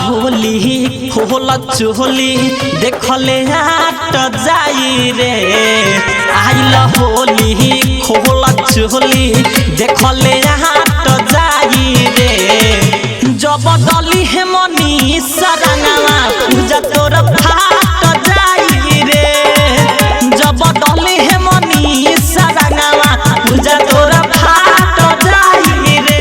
होली होला चोली देखले हाट जाई रे। आइला होली होला चोली देखले हाट जाई रे। जब डली हे मनी सरंगवा पूजा तोर फाट जाई रे। जब डली हे मनी सरंगवा पूजा तोर फाट जाई रे।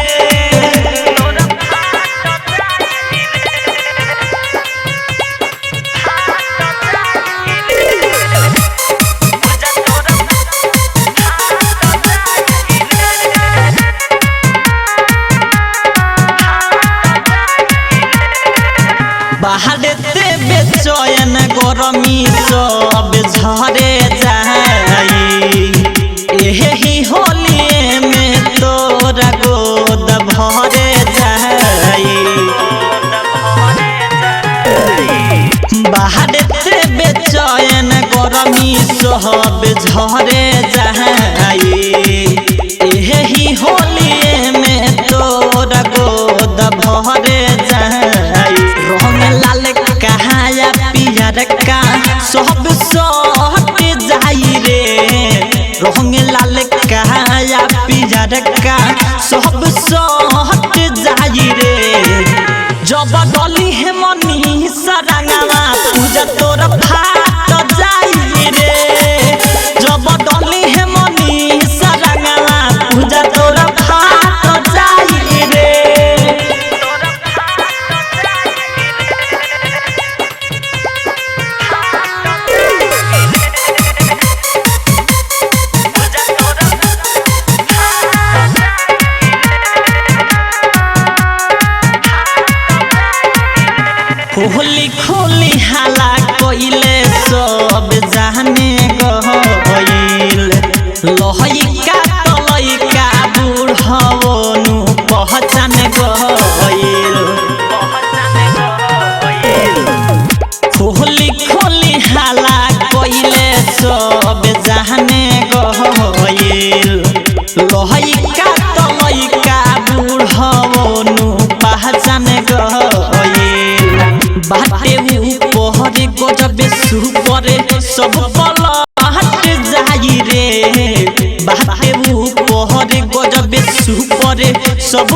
बाहरते बेचैन गरमी सब झरे जाई। एही होली में तोरा गोद भरे जाई। बाहरते बेचैन गरमी सब झरे जाई। एही होली में तोरा गोद भरे जाई। रंग लाल कहाया पियर का सब सट जाई रे। रंग लाल कहाया पियर का सब सट जाई रे। जब डली हे मनी सरंगवा पूजा तोर फाट जाई रे। जब डली हे मनी सरंगवा पूजा तोर फाट जाई रे। होली खोली हाला कोइले सब जाने गइल। लहइका तलइका बुढ़वनु पहचान गइल। होली खोली हाला कोइले सब जाने गइल। लहइका तलइका बुढ़वनु पहचान गइल। बाटे ऊपर गजबे सुपरे सब पलट जाई रे। बाटे ऊपर गजबे सुपरे सब